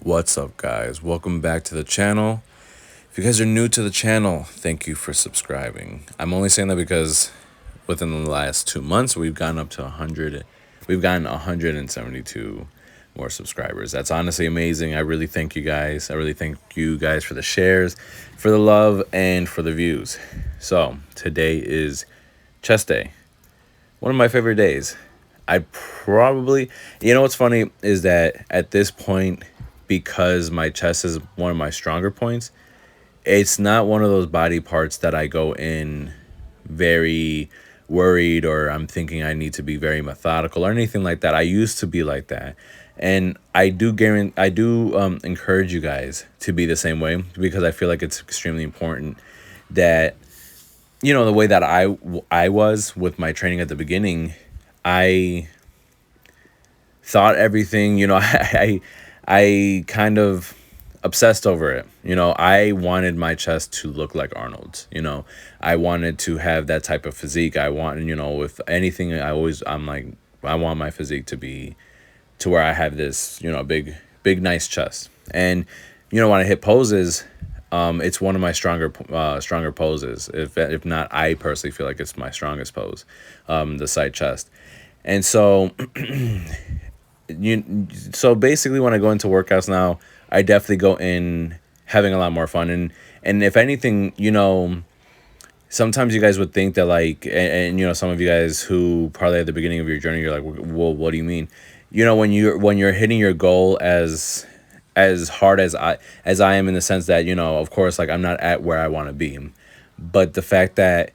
What's up, guys? Welcome back to the channel. If you guys are new to the channel, thank you for subscribing. I'm only saying that because within the last 2 months, we've gotten up to 100. We've gotten 172 more subscribers. That's honestly amazing. I really thank you guys. I really thank you guys for the shares, for the love, and for the views. So today is chest day. One of my favorite days. I probably, what's funny is that at this point, because my chest is one of my stronger points, it's not one of those body parts that I go in very worried or I'm thinking I need to be very methodical or anything like that. I used to be like that. And I do encourage you guys to be the same way because I feel like it's extremely important that, the way that I was with my training at the beginning, I thought everything, I kind of obsessed over it. I wanted my chest to look like Arnold's. I wanted to have that type of physique. I want, with anything, I'm like, I want my physique to be to where I have this, big, nice chest. And, when I hit poses, it's one of my stronger poses. If not, I personally feel like it's my strongest pose, the side chest. And so so basically when I go into workouts now, I definitely go in having a lot more fun. And if anything, sometimes you guys would think that like, and some of you guys who probably at the beginning of your journey, you're like, well, what do you mean? When you're hitting your goal as hard as I am, in the sense that, of course, like I'm not at where I want to be, but the fact that,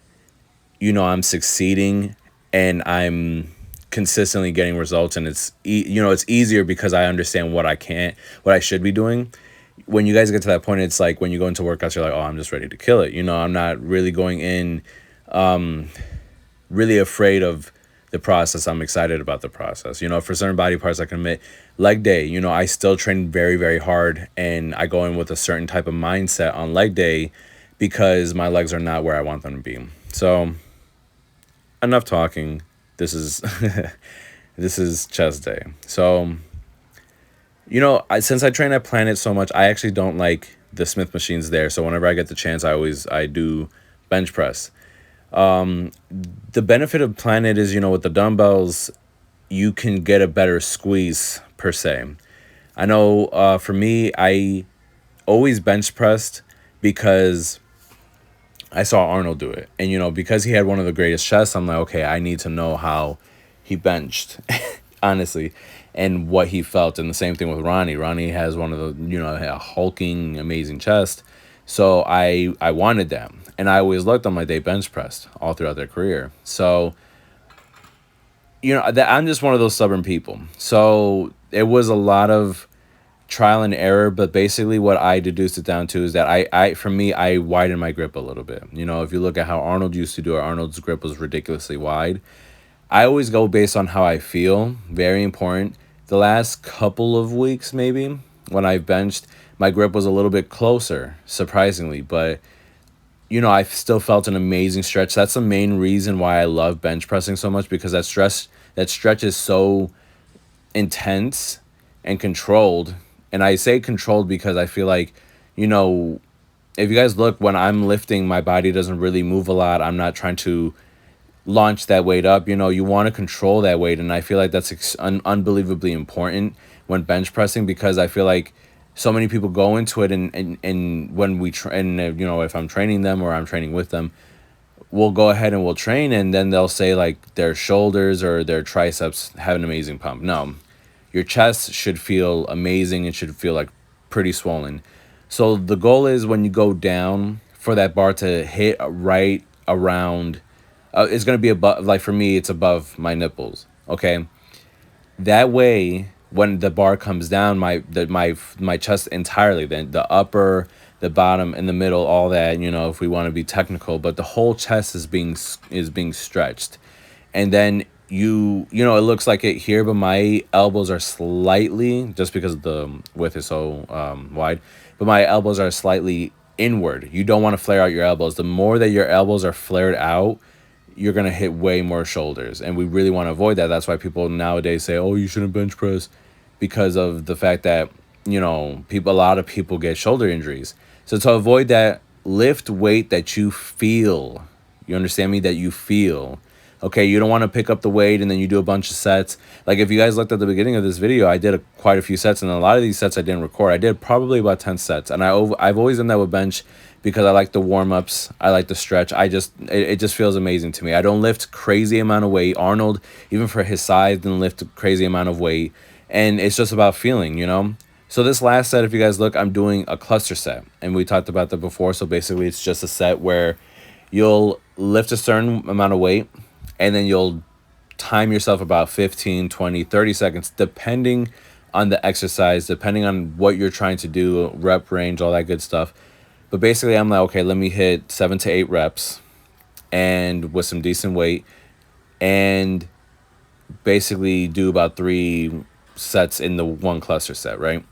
I'm succeeding and I'm consistently getting results, and it's easier because I understand what I should be doing. When you guys get to that point, it's like when you go into workouts, you're like, oh, I'm just ready to kill it. I'm not really going in really afraid of the process. I'm excited about the process. For certain body parts, I can admit, leg day, I still train very, very hard, and I go in with a certain type of mindset on leg day because my legs are not where I want them to be. So enough talking. This is this is chest day. So, since I train at Planet so much, I actually don't like the Smith machines there. So whenever I get the chance, I do bench press. The benefit of Planet is, with the dumbbells, you can get a better squeeze per se. I know for me, I always bench pressed because I saw Arnold do it. And, because he had one of the greatest chests, I'm like, okay, I need to know how he benched, honestly, and what he felt. And the same thing with Ronnie. Ronnie has one of the, a hulking, amazing chest. So I wanted that. And I always looked on my day bench pressed all throughout their career. So, that I'm just one of those stubborn people. So it was a lot of trial and error, but basically what I deduced it down to is that for me, I widen my grip a little bit. If you look at how Arnold used to do it, Arnold's grip was ridiculously wide. I always go based on how I feel. Very important. The last couple of weeks, maybe, when I benched, my grip was a little bit closer, surprisingly, but I still felt an amazing stretch. That's the main reason why I love bench pressing so much, because that stretch is so intense and controlled. And I say controlled because I feel like, if you guys look, when I'm lifting, my body doesn't really move a lot. I'm not trying to launch that weight up. You want to control that weight. And I feel like that's unbelievably important when bench pressing, because I feel like so many people go into it and when we train, if I'm training them or I'm training with them, we'll go ahead and we'll train, and then they'll say like their shoulders or their triceps have an amazing pump. No, your chest should feel amazing. It should feel like pretty swollen. So the goal is, when you go down, for that bar to hit right around, it's going to be above, like for me, it's above my nipples. Okay. That way, when the bar comes down, my chest entirely, then the upper, the bottom, and the middle, all that, if we want to be technical, but the whole chest is being stretched. And then it looks like it here, but my elbows are slightly, just because the width is so wide, but my elbows are slightly inward. You don't want to flare out your elbows. The more that your elbows are flared out, you're going to hit way more shoulders. And we really want to avoid that. That's why people nowadays say, oh, you shouldn't bench press, because of the fact that a lot of people get shoulder injuries. So to avoid that, lift weight that you feel. You understand me? That you feel. Okay, you don't want to pick up the weight and then you do a bunch of sets. Like if you guys looked at the beginning of this video, I did quite a few sets, and a lot of these sets I didn't record. I did probably about 10 sets, and I've always done that with bench because I like the warm ups, I like the stretch. It just feels amazing to me. I don't lift crazy amount of weight. Arnold, even for his size, didn't lift a crazy amount of weight, and it's just about feeling. So this last set, if you guys look, I'm doing a cluster set, and we talked about that before. So basically, it's just a set where you'll lift a certain amount of weight, and then you'll time yourself about 15, 20, 30 seconds, depending on the exercise, depending on what you're trying to do, rep range, all that good stuff. But basically, I'm like, okay, let me hit 7 to 8 reps and with some decent weight, and basically do about 3 sets in the one cluster set, right?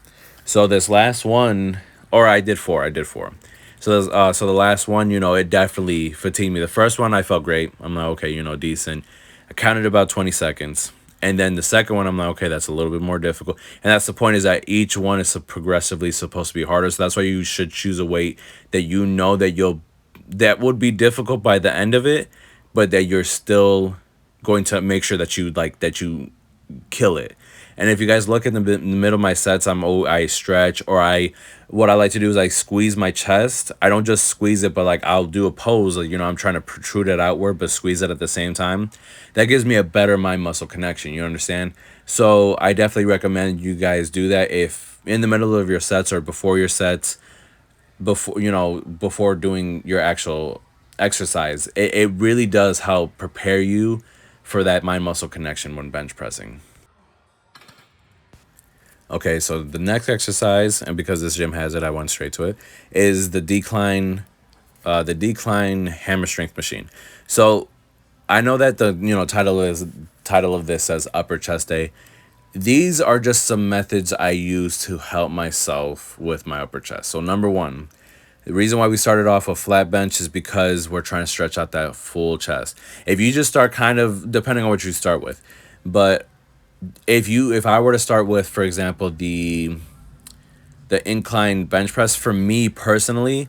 So this last one, or I did four. I did four. So the last one, it definitely fatigued me. The first one I felt great. I'm like, okay, decent. I counted about 20 seconds. And then the second one, I'm like, okay, that's a little bit more difficult. And that's the point, is that each one is progressively supposed to be harder. So that's why you should choose a weight that you know that would be difficult by the end of it, but that you're still going to make sure that you kill it. And if you guys look in the middle of my sets, I stretch, or what I like to do is I squeeze my chest. I don't just squeeze it, but like I'll do a pose, like, I'm trying to protrude it outward but squeeze it at the same time. That gives me a better mind muscle connection, you understand? So I definitely recommend you guys do that if in the middle of your sets or before your sets, before doing your actual exercise. It really does help prepare you for that mind muscle connection when bench pressing. Okay, so the next exercise, and because this gym has it, I went straight to it, is the decline hammer strength machine. So I know that the title of this says upper chest day. These are just some methods I use to help myself with my upper chest. So number one, the reason why we started off with flat bench is because we're trying to stretch out that full chest. If you just start kind of, depending on what you start with, but if I were to start with, for example, the incline bench press, for me personally,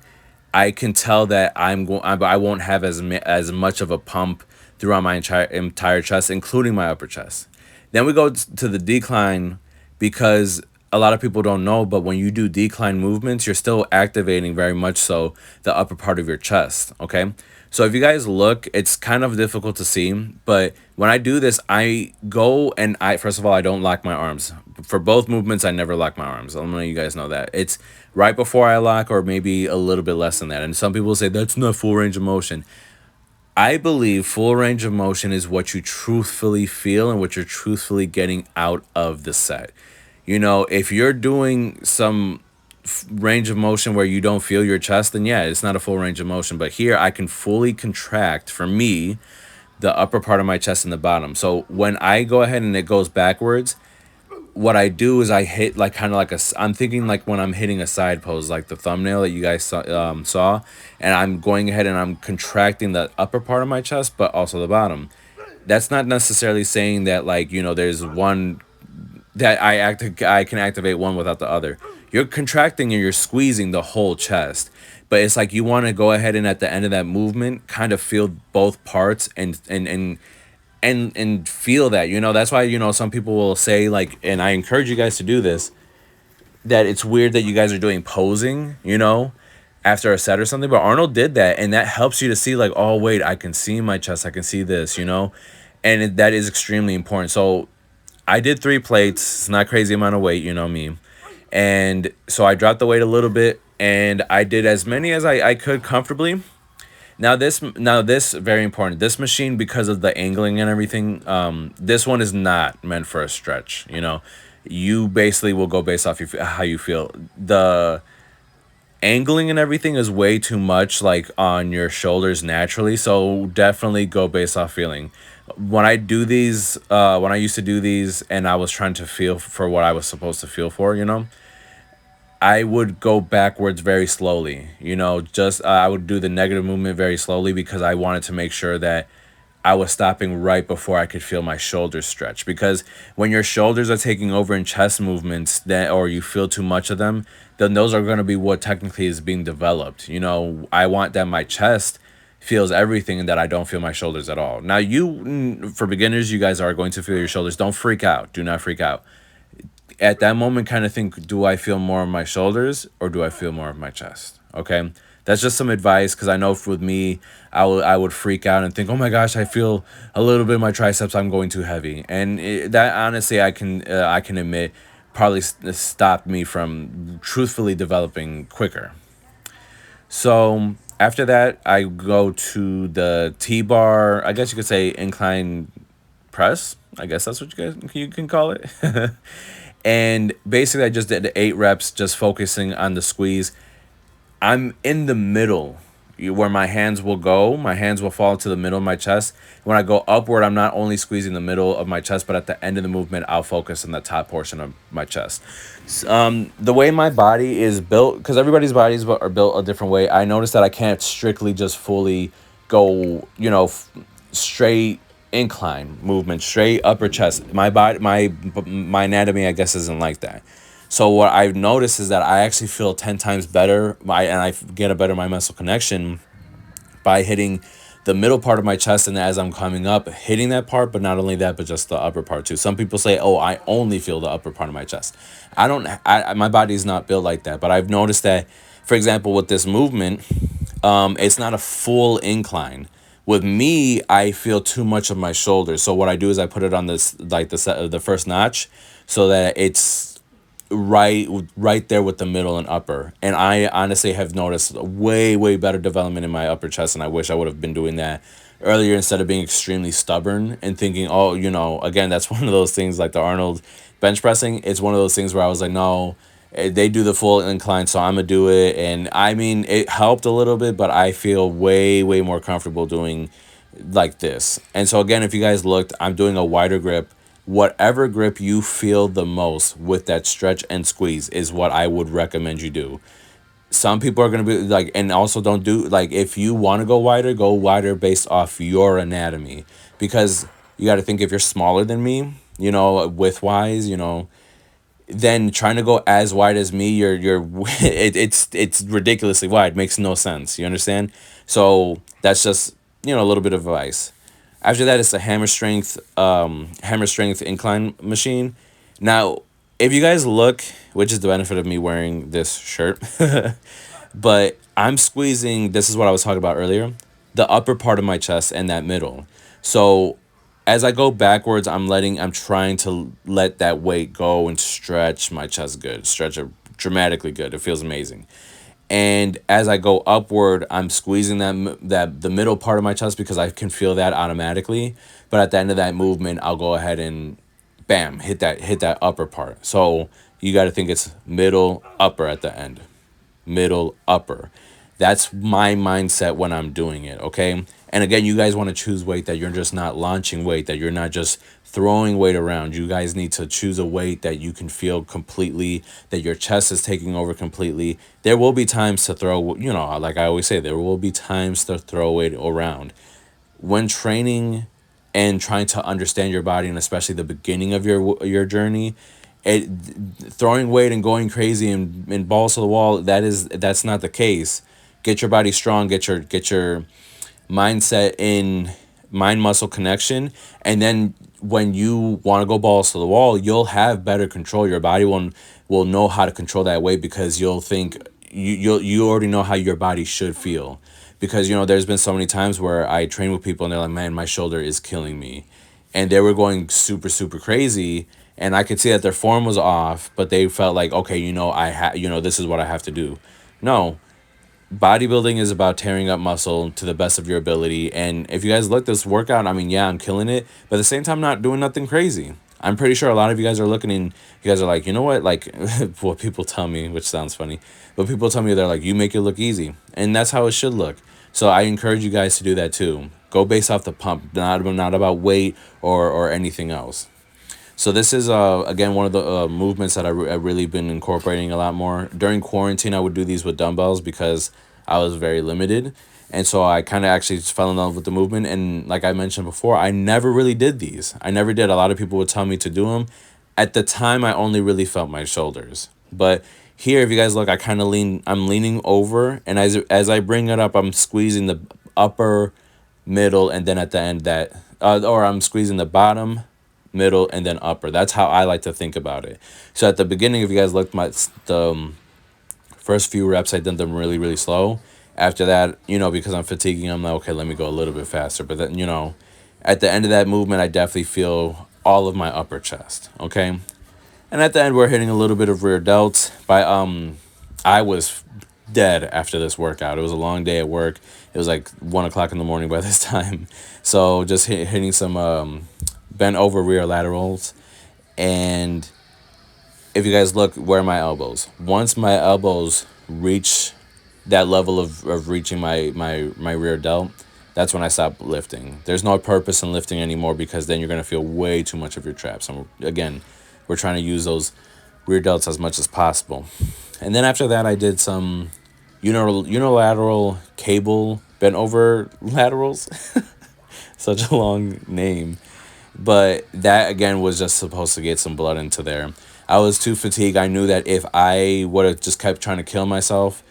I can tell that I won't have as much of a pump throughout my entire chest, including my upper chest. Then we go to the decline, because a lot of people don't know, but when you do decline movements, you're still activating very much so the upper part of your chest. Okay. So if you guys look, it's kind of difficult to see, but when I do this, I go and first of all, I don't lock my arms. For both movements, I never lock my arms. I'm letting you guys know that. It's right before I lock, or maybe a little bit less than that. And some people say that's not full range of motion. I believe full range of motion is what you truthfully feel and what you're truthfully getting out of the set. If you're doing some range of motion where you don't feel your chest, then yeah, it's not a full range of motion. But here I can fully contract, for me, the upper part of my chest and the bottom. So when I go ahead and it goes backwards, what I do is I hit like kind of like I'm thinking like when I'm hitting a side pose, like the thumbnail that you guys saw, and I'm going ahead and I'm contracting the upper part of my chest, but also the bottom. That's not necessarily saying that, like, there's one that I can activate one without the other. You're contracting and you're squeezing the whole chest, but it's like you want to go ahead and at the end of that movement kind of feel both parts and feel that. That's why some people will say, like, and I encourage you guys to do this, that it's weird that you guys are doing posing, after a set or something, but Arnold did that, and that helps you to see, like, oh wait, I can see my chest, I can see this, and that is extremely important. So I did 3 plates. It's not crazy amount of weight, me. And so I dropped the weight a little bit, and I did as many as I could comfortably. Now this very important. This machine, because of the angling and everything, this one is not meant for a stretch. You basically will go based off how you feel. The angling and everything is way too much, like, on your shoulders naturally, so definitely go based off feeling. When I used to do these and I was trying to feel for what I was supposed to feel for, I would go backwards very slowly. Just I would do the negative movement very slowly, because I wanted to make sure that I was stopping right before I could feel my shoulders stretch. Because when your shoulders are taking over in chest movements, that or you feel too much of them, then those are going to be what technically is being developed. You know, I want that my chest feels everything and that I don't feel my shoulders at all. Now, for beginners, you guys are going to feel your shoulders. Don't freak out. Do not freak out. At that moment, kind of think, do I feel more of my shoulders or do I feel more of my chest? Okay. That's just some advice because I know with me, I would freak out and think, oh my gosh, I feel a little bit of my triceps. I'm going too heavy, and that honestly, I can admit, probably stopped me from truthfully developing quicker. So after that, I go to the T bar. I guess you could say incline press. I guess that's what you can call it. And basically, I just did the 8 reps, just focusing on the squeeze. I'm in the middle, where my hands will go. My hands will fall to the middle of my chest. When I go upward, I'm not only squeezing the middle of my chest, but at the end of the movement, I'll focus on the top portion of my chest. The way my body is built, because everybody's bodies are built a different way, I noticed that I can't strictly just fully go, straight incline movement, straight upper chest. My body, my anatomy, I guess, isn't like that. So what I've noticed is that I actually feel 10 times better, and I get a better my muscle connection by hitting the middle part of my chest, and as I'm coming up, hitting that part, but not only that, but just the upper part too. Some people say, "Oh, I only feel the upper part of my chest." I don't. My body's not built like that, but I've noticed that, for example, with this movement, it's not a full incline. With me, I feel too much of my shoulders. So what I do is I put it on this, like the first notch, so that it's right there with the middle and upper. And I honestly have noticed a way better development in my upper chest, and I wish I would have been doing that earlier instead of being extremely stubborn and thinking, oh, again, that's one of those things like the Arnold bench pressing. It's one of those things where I was like, no, they do the full incline, so I'm gonna do it. And I mean, it helped a little bit, but I feel way more comfortable doing like this. And so again, if you guys looked, I'm doing a wider grip. Whatever grip you feel the most with that stretch and squeeze is what I would recommend you do. Some people are going to be like, and also don't do, like, if you want to go wider based off your anatomy. Because you got to think, if you're smaller than me, width wise, then trying to go as wide as me, it's ridiculously wide, makes no sense. You understand? So that's just, a little bit of advice. After that, it's the hammer strength incline machine. Now, if you guys look, which is the benefit of me wearing this shirt, but I'm squeezing, this is what I was talking about earlier, the upper part of my chest and that middle. So as I go backwards, I'm trying to let that weight go and stretch my chest good, stretch it dramatically good. It feels amazing. And as I go upward, I'm squeezing that the middle part of my chest because I can feel that automatically. But at the end of that movement, I'll go ahead and bam, hit that upper part. So you got to think it's middle upper at the end, middle upper. That's my mindset when I'm doing it, okay? And again, you guys want to choose weight that you're just not launching weight, that you're not just throwing weight around. You guys need to choose a weight that you can feel completely, that your chest is taking over completely. There will be times to throw, like I always say, there will be times to throw weight around. When training and trying to understand your body, and especially the beginning of your journey, it throwing weight and going crazy and balls to the wall, that's not the case. Get your body strong, get your mindset in mind muscle connection, and then when you want to go balls to the wall, you'll have better control. Your body will know how to control that weight because you'll think you already know how your body should feel. Because there's been so many times where I train with people and they're like, man, my shoulder is killing me, and they were going super crazy, and I could see that their form was off, but they felt like, okay, this is what I have to do. No, bodybuilding is about tearing up muscle to the best of your ability. And if you guys look this workout, I mean, yeah, I'm killing it, but at the same time, not doing nothing crazy. I'm pretty sure a lot of you guys are looking and you guys are like, you know what, like what people tell me, which sounds funny, but people tell me, they're like, you make it look easy, and that's how it should look. So I encourage you guys to do that too. Go based off the pump, not about weight or anything else. So this is again one of the movements that I've really been incorporating a lot more. During quarantine, I would do these with dumbbells because I was very limited. And so I kind of actually just fell in love with the movement. And like I mentioned before, I never really did these. I never did. A lot of people would tell me to do them. At the time, I only really felt my shoulders. But here, if you guys look, I kind of lean. I'm leaning over, and as I bring it up, I'm squeezing the upper, middle, and then at the end that, or I'm squeezing the bottom, middle, and then upper. That's how I like to think about it. So at the beginning, if you guys looked, the first few reps, I did them really, really slow. After that, because I'm fatiguing, I'm like, okay, let me go a little bit faster. But then, at the end of that movement, I definitely feel all of my upper chest. Okay. And at the end, we're hitting a little bit of rear delts. I was dead after this workout. It was a long day at work. It was like 1 o'clock in the morning by this time. So just hitting some bent over rear laterals. And if you guys look, where are my elbows? Once my elbows reach that level of reaching my rear delt, that's when I stop lifting. There's no purpose in lifting anymore, because then you're going to feel way too much of your traps. And again, we're trying to use those rear delts as much as possible. And then after that, I did some unilateral cable bent over laterals. Such a long name. But that again was just supposed to get some blood into there. I was too fatigued. I knew that if I would have just kept trying to kill myself,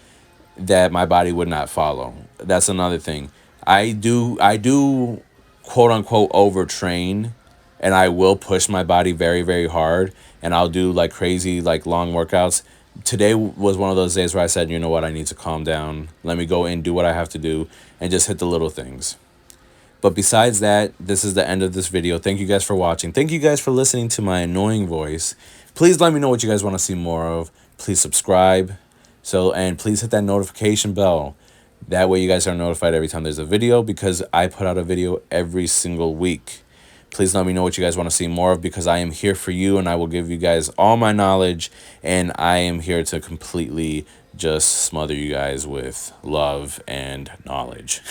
that my body would not follow. That's another thing. I do quote unquote overtrain, and I will push my body very, very hard, and I'll do like crazy, like long workouts. Today was one of those days where I said, you know what, I need to calm down. Let me go in, do what I have to do, and just hit the little things. But besides that, this is the end of this video. Thank you guys for watching. Thank you guys for listening to my annoying voice. Please let me know what you guys want to see more of. Please subscribe. And please hit that notification bell. That way you guys are notified every time there's a video, because I put out a video every single week. Please let me know what you guys want to see more of, because I am here for you, and I will give you guys all my knowledge, and I am here to completely just smother you guys with love and knowledge.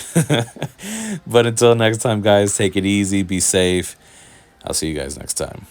But until next time, guys, take it easy, be safe. I'll see you guys next time.